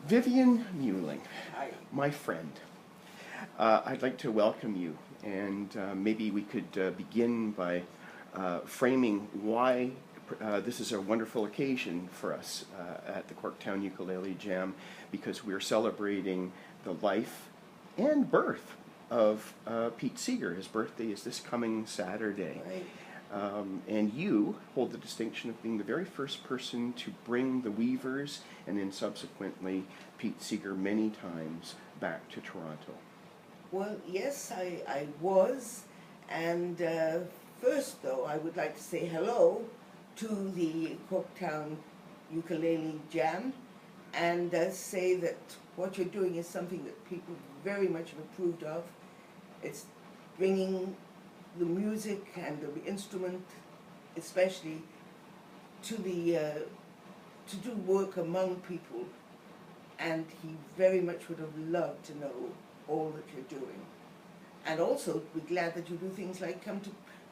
Vivienne Muhling, Hi. my friend, I'd like to welcome you, and maybe we could begin by framing why this is a wonderful occasion for us at the Corktown Ukulele Jam, because we're celebrating the life and birth of Pete Seeger. His birthday is this coming Saturday. Right. And you hold the distinction of being the very first person to bring the Weavers and then subsequently Pete Seeger many times back to Toronto. Well, yes, I was. And first, though, I would like to say hello to the Corktown Ukulele Jam and say that what you're doing is something that people very much have approved of. It's bringing the music and the instrument, especially, to do work among people, and he very much would have loved to know all that you're doing. And also, we're glad that you do things like come to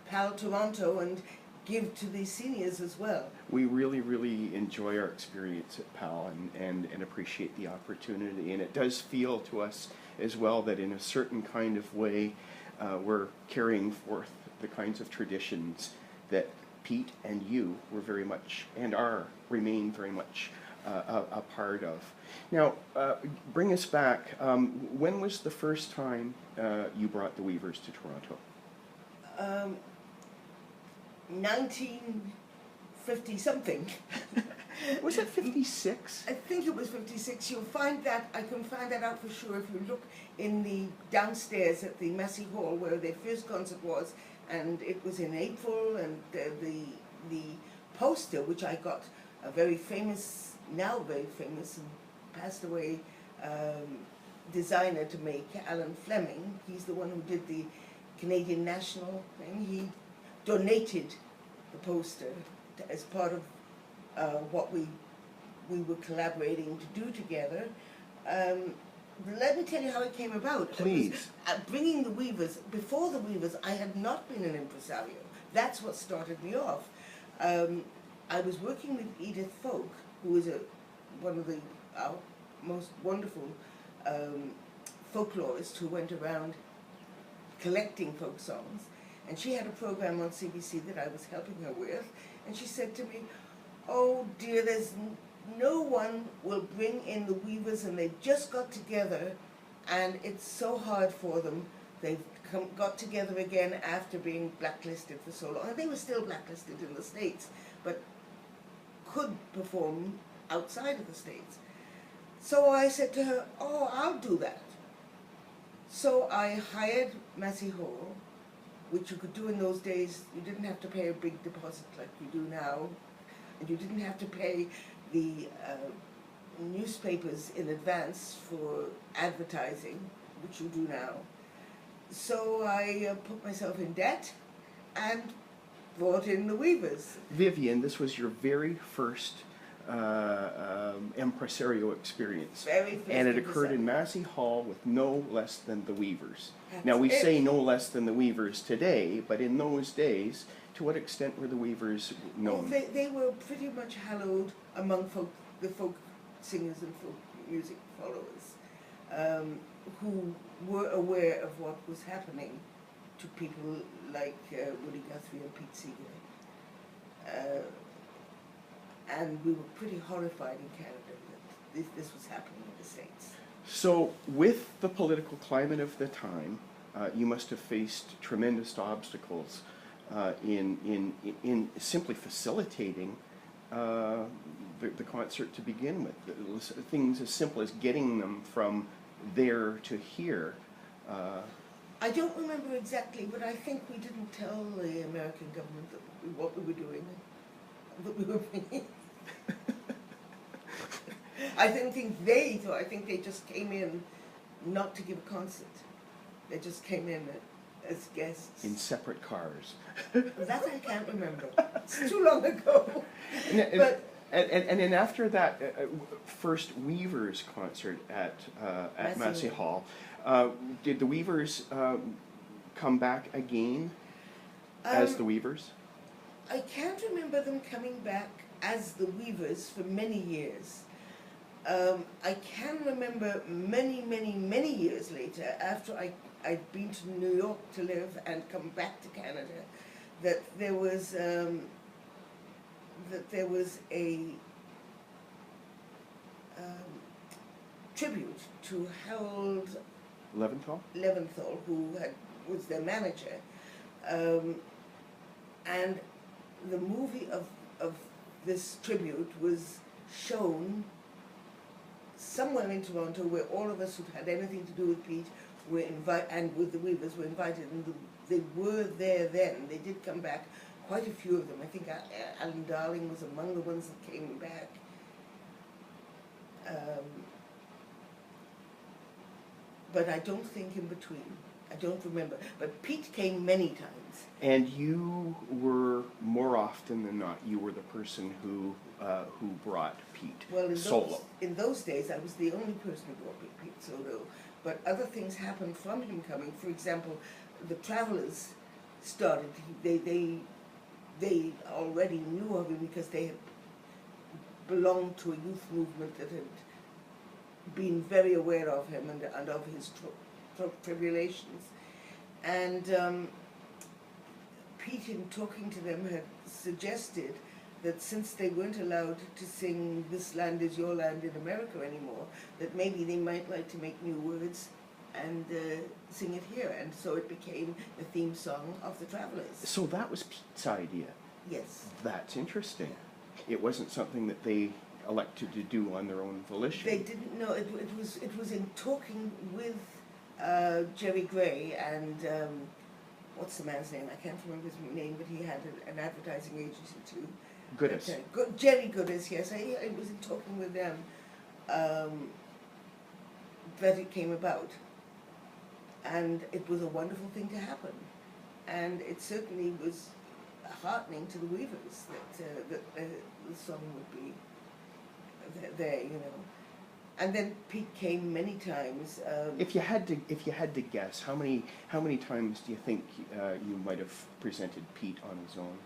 PAL Toronto and give to the seniors as well. We really, really enjoy our experience at PAL and appreciate the opportunity, and it does feel to us as well that in a certain kind of way we're carrying forth the kinds of traditions that Pete and you were very much and remain very much a part of. Now, bring us back. When was the first time you brought the Weavers to Toronto? 1950 something. Was it 56? I think it was 56. You'll find that, I can find that out for sure if you look in the downstairs at the Massey Hall where their first concert was, and it was in April, and the poster, which I got a very famous, now very famous and passed away designer to make, Alan Fleming. He's the one who did the Canadian National thing. He donated the poster as part of what we were collaborating to do together. Let me tell you how it came about. Please. Bringing the Weavers, before the Weavers, I had not been an impresario. That's what started me off. I was working with Edith Folk, who is one of our most wonderful folklorists who went around collecting folk songs. And she had a program on CBC that I was helping her with. And she said to me, "Oh dear, there's no one will bring in the Weavers, and they've just got together, and it's so hard for them. They've got together again after being blacklisted for so long." And they were still blacklisted in the States, but could perform outside of the States. So I said to her, "Oh, I'll do that." So I hired Massey Hall, which you could do in those days. You didn't have to pay a big deposit like you do now, and you didn't have to pay the newspapers in advance for advertising, which you do now. So I put myself in debt and brought in the Weavers. Vivienne, this was your very first impresario experience. Very first. And it occurred in Massey Hall with no less than the Weavers. That's now we it. say no less than the Weavers today, but in those days, to what extent were the Weavers known? Well, they were pretty much hallowed among the folk singers and folk music followers, who were aware of what was happening to people like Woody Guthrie and Pete Seeger. And we were pretty horrified in Canada that this was happening in the States. So with the political climate of the time, you must have faced tremendous obstacles in simply facilitating the concert to begin with. Things as simple as getting them from there to here. I don't remember exactly, but I think we didn't tell the American government what we were doing, that we were bringing. I don't think they thought. I think they just came in not to give a concert. They just came in as guests. In separate cars. That I can't remember. It's too long ago. And then after that first Weavers concert at Massey Hall, did the Weavers come back again as the Weavers? I can't remember them coming back as the Weavers for many years. I can remember many years later, after I'd been to New York to live and come back to Canada, that there was a tribute to Harold Leventhal? who was their manager, and the movie of this tribute was shown somewhere in Toronto, where all of us who had anything to do with Pete were invited, and with the Weavers were invited, and they were there then. They did come back, quite a few of them. I think Alan Darling was among the ones that came back. But I don't think in between. I don't remember. But Pete came many times. And you were, more often than not, you were the person who brought Pete solo. In those days, I was the only person who brought Pete solo. But other things happened from him coming. For example, the Travelers started. They already knew of him because they had belonged to a youth movement that had been very aware of him and of his tribulations. And Pete, in talking to them, had suggested that since they weren't allowed to sing "This Land Is Your Land" in America anymore, that maybe they might like to make new words and sing it here. And so it became the theme song of the Travelers. So that was Pete's idea? Yes. That's interesting. It wasn't something that they elected to do on their own volition. They didn't know. It was in talking with Jerry Gray and what's the man's name? I can't remember his name, but he had an advertising agency too. Goodis. Jerry Goodis, yes. I was in talking with them that it came about, and it was a wonderful thing to happen, and it certainly was heartening to the Weavers that the song would be there, you know. And then Pete came many times. If you had to guess, how many times do you think you might have presented Pete on his own?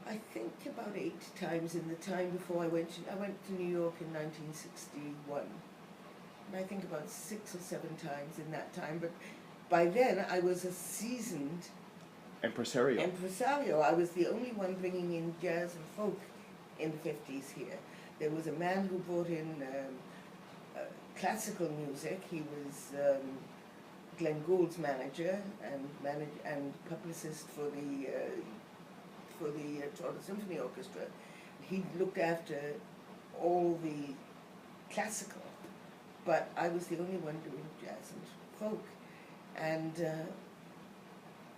I think about 8 times in the time before I went to New York in 1961. And I think about 6 or 7 times in that time. But by then I was a seasoned impresario. I was the only one bringing in jazz and folk in the 50s here. There was a man who brought in classical music. He was Glenn Gould's manager and publicist for the Toronto Symphony Orchestra. He looked after all the classical, but I was the only one doing jazz and folk, and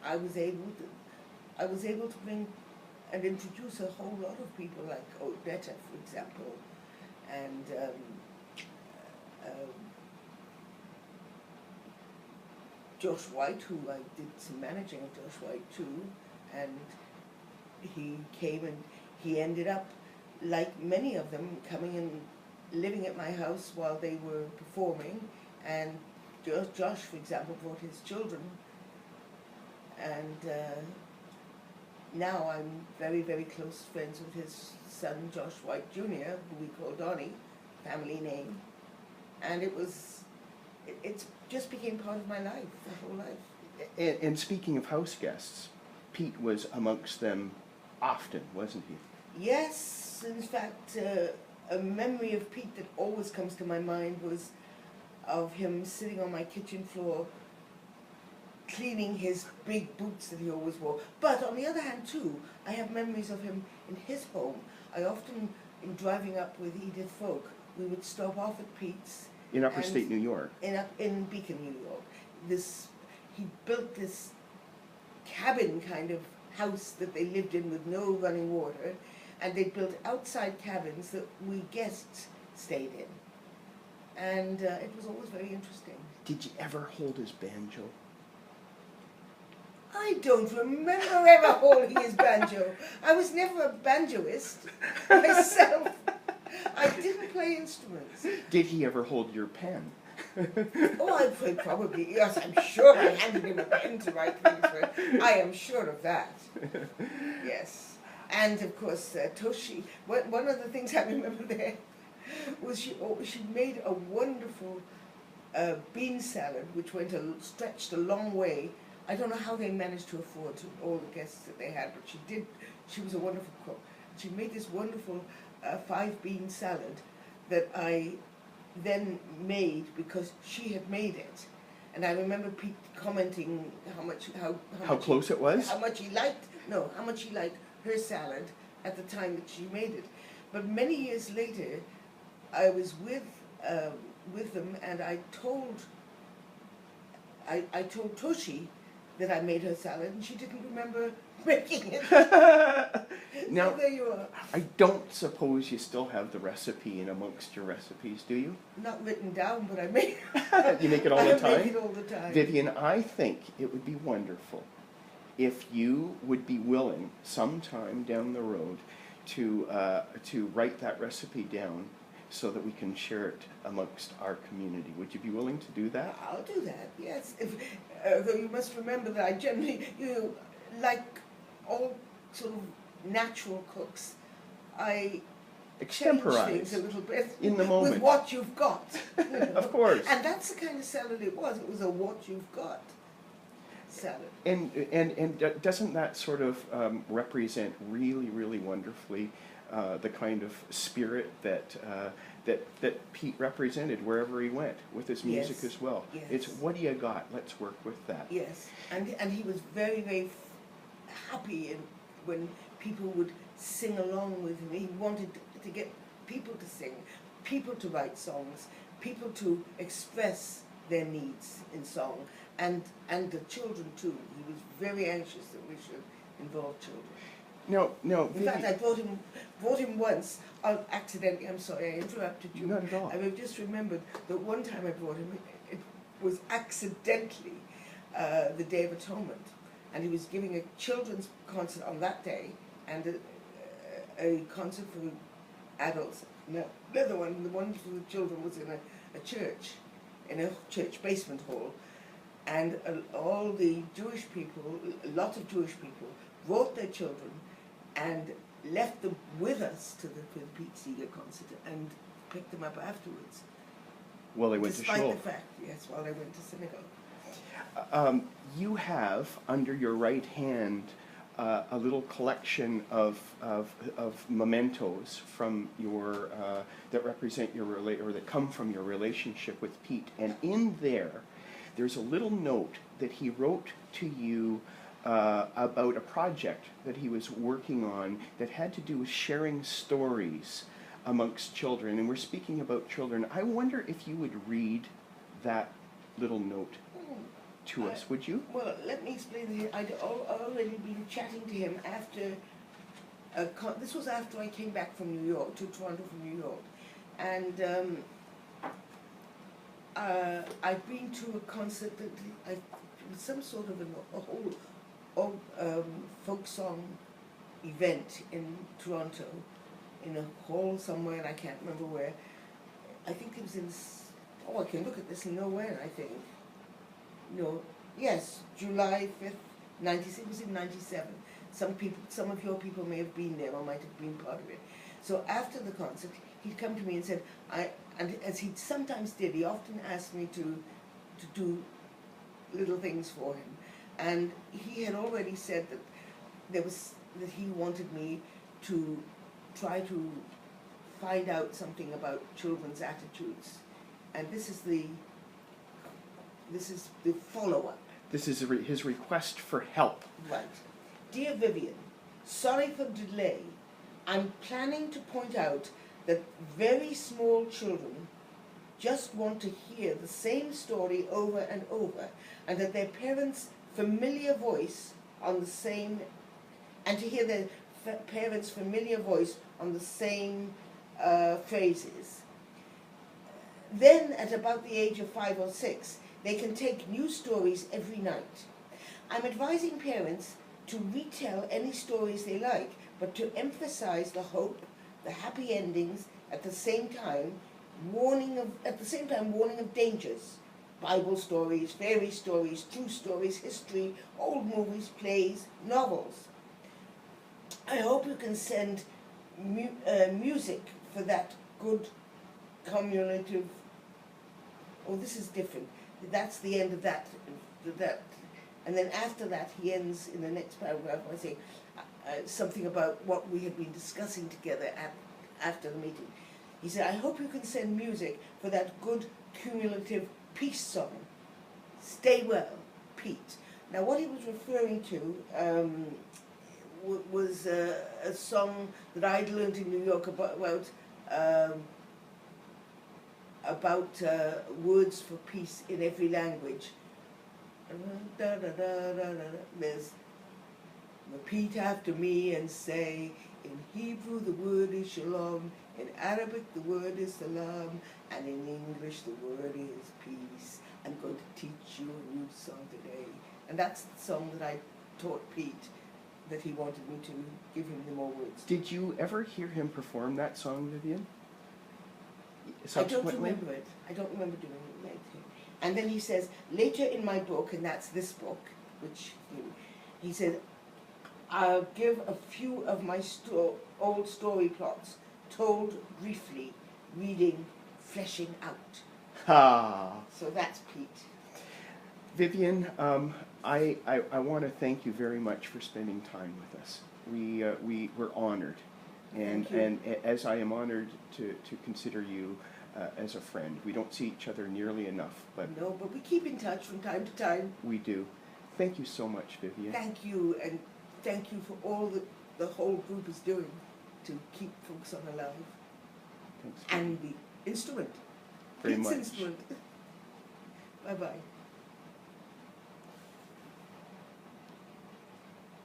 I was able to bring and introduce a whole lot of people, like Odetta, for example, and Josh White, who I did some managing of Josh White too, and he came and he ended up, like many of them, coming and living at my house while they were performing, and Josh, for example, brought his children, and now I'm very close friends with his son, Josh White Jr., who we call Donnie, family name, and it just became part of my life, the whole life. And speaking of house guests, Pete was amongst them often, wasn't he? Yes, in fact, a memory of Pete that always comes to my mind was of him sitting on my kitchen floor cleaning his big boots that he always wore. But on the other hand too, I have memories of him in his home. I often, in driving up with Edith Folk, we would stop off at Pete's. In upstate New York? In Beacon, New York. He built this cabin kind of house that they lived in with no running water, and they built outside cabins that we guests stayed in. And it was always very interesting. Did you ever hold his banjo? I don't remember ever holding his banjo. I was never a banjoist myself. I didn't play instruments. Did he ever hold your pen? Oh, I'd say probably, yes, I'm sure I handed him a pen to write things with. I am sure of that. Yes. And of course, Toshi, one of the things I remember there, was she made a wonderful bean salad, which stretched a long way. I don't know how they managed to afford all the guests that they had, but she did. She was a wonderful cook. She made this wonderful 5-bean salad that I then made because she had made it. And I remember Pete commenting how much close it was? How much he liked her salad at the time that she made it. But many years later, I was with them, and I told Toshi that I made her salad, and she didn't remember making it. Now, so there you are. I don't suppose you still have the recipe in amongst your recipes, do you? Not written down, but I make You make it all the time? I make it all the time. Vivienne, I think it would be wonderful if you would be willing sometime down the road to write that recipe down so that we can share it amongst our community. Would you be willing to do that? I'll do that, yes. Though you must remember that I generally, like all sort of natural cooks, I change things a little bit in the moment with what you've got. Of course. And that's the kind of salad it was. It was a what you've got salad. And doesn't that sort of represent really, really wonderfully the kind of spirit that Pete represented wherever he went with his music as well? Yes. It's what do you got? Let's work with that. Yes, and he was very, very happy when people would sing along with him. He wanted to get people to sing, people to write songs, people to express their needs in song, and the children too. He was very anxious that we should involve children. No. In fact, I brought him once, accidentally. I'm sorry, I interrupted you. Not at all. I've just remembered that one time I brought him, it was accidentally the Day of Atonement, and he was giving a children's concert on that day, and a concert for adults. No, the other one, the one for the children, was in a church, in a church basement hall, and all the Jewish people, a lot of Jewish people, brought their children and left them with us to the Pete Seeger concert and picked them up afterwards. Well, they went to shul. Despite the fact, yes, while they went to synagogue. You have under your right hand a little collection of mementos from your that represent your or that come from your relationship with Pete, and in there's a little note that he wrote to you about a project that he was working on that had to do with sharing stories amongst children, and we're speaking about children. I wonder if you would read that little note to us, would you? Well, let me explain here. I'd already been chatting to him after, this was after I came back from New York, to Toronto from New York, and I'd been to a concert that was some sort of a whole folk song event in Toronto, in a hall somewhere, and I can't remember where. I think it was in, I can look at this and know when, I think. No, yes, July 5th, 96, it was in 97. Some of your people may have been there or might have been part of it. So after the concert, he'd come to me and said, and as he sometimes did, he often asked me to do little things for him. And he had already said that he wanted me to try to find out something about children's attitudes. And this is the follow-up. This is his request for help. Right. Dear Vivienne, sorry for delay. I'm planning to point out that very small children just want to hear the same story over and over, and that their parents' familiar voice on the same, and to hear their parents' familiar voice on the same phrases. Then, at about the age of 5 or 6, they can take new stories every night. I'm advising parents to retell any stories they like, but to emphasize the hope, the happy endings, at the same time warning of dangers. Bible stories, fairy stories, true stories, history, old movies, plays, novels. I hope you can send music for that good cumulative. Oh, this is different. That's the end of that. And then after that, he ends in the next paragraph by saying something about what we had been discussing together after the meeting. He said, I hope you can send music for that good cumulative peace song. Stay well, Pete. Now, what he was referring to was a song that I'd learned in New York about words for peace in every language. There's repeat after me and say, in Hebrew the word is shalom, in Arabic the word is salam, and in English the word is peace. I'm going to teach you a new song today. And that's the song that I taught Pete, that he wanted me to give him the more words. Did you ever hear him perform that song, Vivienne? I don't remember it. I don't remember doing it later. And then he says, later in my book, and that's this book, which he said, I'll give a few of my old story plots, told briefly, reading, fleshing out. Ah. So that's Pete. Vivienne, I want to thank you very much for spending time with us. We're honored, and as I am honored to consider you as a friend. We don't see each other nearly enough, but no, but we keep in touch from time to time. We do. Thank you so much, Vivienne. Thank you, and thank you for all that the whole group is doing to keep Folk Song alive. Thanks. And the instrument. Very Pete's much. instrument. Bye-bye.